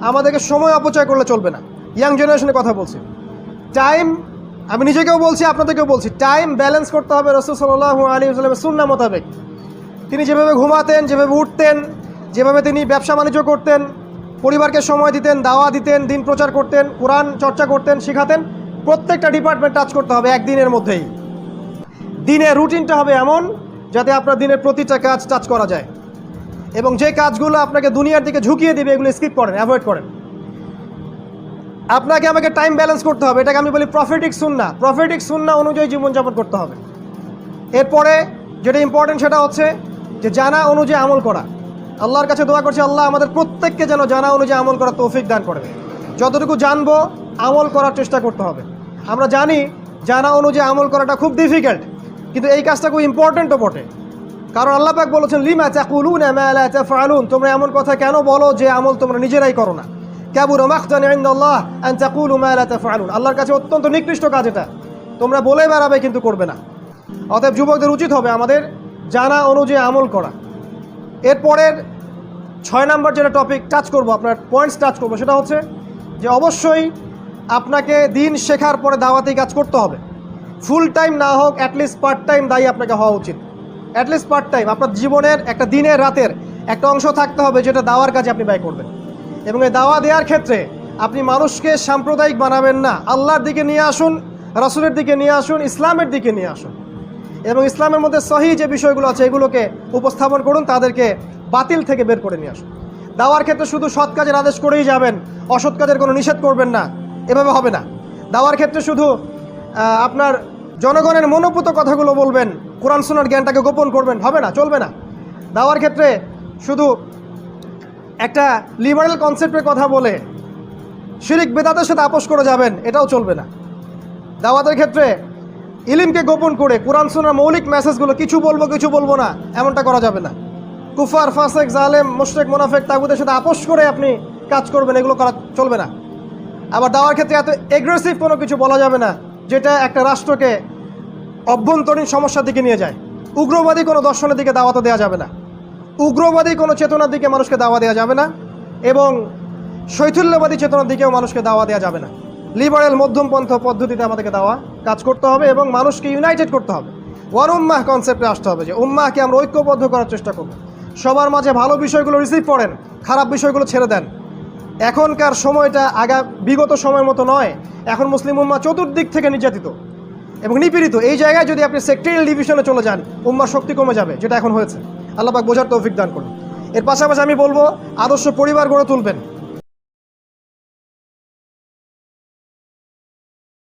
আমাদেরকে সময় অপচয় করলে চলবে না। ইয়াং জেনারেশনের কথা বলছি। টাইম, আমি নিজেকেও বলছি, আপনাদেরকেও বলছি, টাইম ব্যালেন্স করতে হবে রাসূল সাল্লাল্লাহু আলাইহি ওয়াসাল্লামের সুন্নাহ মোতাবেক। তিনি যেভাবে ঘুমাতেন, যেভাবে উঠতেন, যেভাবে তিনি ব্যবসা বাণিজ্য করতেন, পরিবারকে সময় দিতেন, দাওয়া দিতেন, দিন প্রচার করতেন, কোরআন চর্চা করতেন, শেখাতেন, প্রত্যেকটা ডিপার্টমেন্ট টাচ করতে হবে একদিনের মধ্যেই। দিনের রুটিনটা হবে এমন যাতে আপনার দিনের প্রতিটা কাজ টাচ করা যায়, এবং যে কাজগুলো আপনাকে দুনিয়ার দিকে ঝুঁকিয়ে দিবে এগুলো স্কিপ করেন, অ্যাভয়েড করেন। আপনাকে আমাকে টাইম ব্যালেন্স করতে হবে, এটাকে আমি বলি প্রফেটিক সুন্নাহ। প্রফেটিক সুন্নাহ অনুযায়ী জীবনযাপন করতে হবে। এরপরে যেটা ইম্পর্টেন্ট সেটা হচ্ছে যে জানা অনুযায়ী আমল করা। আল্লাহর কাছে দোয়া করছি, আল্লাহ আমাদের প্রত্যেককে যেন জানা অনুযায়ী আমল করার তৌফিক দান করবে। যতটুকু জানবো আমল করার চেষ্টা করতে হবে। আমরা জানি জানা অনুযায়ী আমল করাটা খুব ডিফিকাল্ট, কিন্তু এই কাজটা খুব ইম্পর্টেন্টও বটে। কারণ আল্লাহ পাক বলেছেন, লিমা তাকুলুনা মা লা তাফআলুন, তোমরা এমন কথা কেন বলো যে আমল তোমরা নিজেরাই করো না। কাবুরা মাকতান ইনদাল্লাহ আন তাকুলু মা লা তাফআলুন, আল্লাহর কাছে অত্যন্ত নিকৃষ্ট কাজ এটা, তোমরা বলে বেড়াবে কিন্তু করবে না। অতএব যুবকদের উচিত হবে আমাদের জানা অনুযায়ী আমল করা। এরপরের 6 নম্বর যেটা টপিক টাচ করব, আপনার পয়েন্টস টাচ করবো, সেটা হচ্ছে যে অবশ্যই আপনাকে দিন শেখার পরে দাওয়াতি কাজ করতে হবে। ফুল টাইম না হোক, অ্যাটলিস্ট পার্ট টাইম দায়ী আপনাকে হওয়া উচিত। অ্যাটলিস্ট পার্ট টাইম আপনার জীবনের একটা দিনের রাতের একটা অংশ থাকতে হবে যেটা দাওয়ার কাজে আপনি ব্যয় করবেন। এবং এই দাওয়া দেওয়ার ক্ষেত্রে আপনি মানুষকে সাম্প্রদায়িক বানাবেন না, আল্লাহর দিকে নিয়ে আসুন, রাসূলের দিকে নিয়ে আসুন, ইসলামের দিকে নিয়ে আসুন, এবং ইসলামের মধ্যে সহিহ যে বিষয়গুলো আছে এগুলোকে উপস্থাপন করুন, তাদেরকে বাতিল থেকে বের করে নিয়ে আসুন। দাওয়ার ক্ষেত্রে শুধু সৎ কাজের আদেশ করেই যাবেন, অসৎ কাজের কোনো নিষেধ করবেন না, এভাবে হবে না। দাওয়ার ক্ষেত্রে শুধু আপনার জনগণের মনোপুত কথাগুলো বলবেন, কোরআন সুন্নাহর জ্ঞানটাকে গোপন করবেন, হবে না, চলবে না। দাওয়ার ক্ষেত্রে শুধু একটা লিবারেল কনসেপ্টের কথা বলে শিরিক বেদাতের সাথে আপোষ করে যাবেন, এটাও চলবে না। দাওয়াতের ক্ষেত্রে ইলমকে গোপন করে কোরআন সুন্নাহর মৌলিক মেসেজগুলো কিছু বলবো কিছু বলবো না, এমনটা করা যাবে না। কুফার, ফাসেক, জালেম, মুশরিক, মুনাফিক, তাগুতের সাথে আপোষ করে আপনি কাজ করবেন, এগুলো করা চলবে না। আবার দাওয়ার ক্ষেত্রে এত এগ্রেসিভ কোনো কিছু বলা যাবে না যেটা একটা রাষ্ট্রকে অভ্যন্তরীণ সমস্যার দিকে নিয়ে যায়। উগ্রবাদী কোনো দর্শনের দিকে দাওয়াত দেওয়া যাবে না, উগ্রবাদী কোনো চেতনার দিকে মানুষকে দাওয়া দেওয়া যাবে না, এবং শৈথিল্যবাদী চেতনার দিকেও মানুষকে দাওয়া দেওয়া যাবে না। লিবারেল মধ্যমপন্থ পদ্ধতিতে আমাদেরকে দাওয়া কাজ করতে হবে এবং মানুষকে ইউনাইটেড করতে হবে। ওয়ান উম্মাহ কনসেপ্টে আসতে হবে, যে উম্মাহকে আমরা ঐক্যবদ্ধ করার চেষ্টা করব। সবার মাঝে ভালো বিষয়গুলো রিসিভ করেন, খারাপ বিষয়গুলো ছেড়ে দেন। এখনকার সময়টা বিগত সময়ের মতো নয়। এখন মুসলিম উম্মাহ চতুর্দিক থেকে নির্যাতিত এবং নিপীড়িত। এই জায়গায় যদি আপনি সেক্টরিয়াল ডিভিশনে চলে যান, উম্মার শক্তি কমে যাবে, যেটা এখন হয়েছে। আল্লাহ পাক বোঝার তৌফিক দান করুন। এর পাশাপাশি আমি বলবো, আদর্শ পরিবার গড়ে তুলবেন।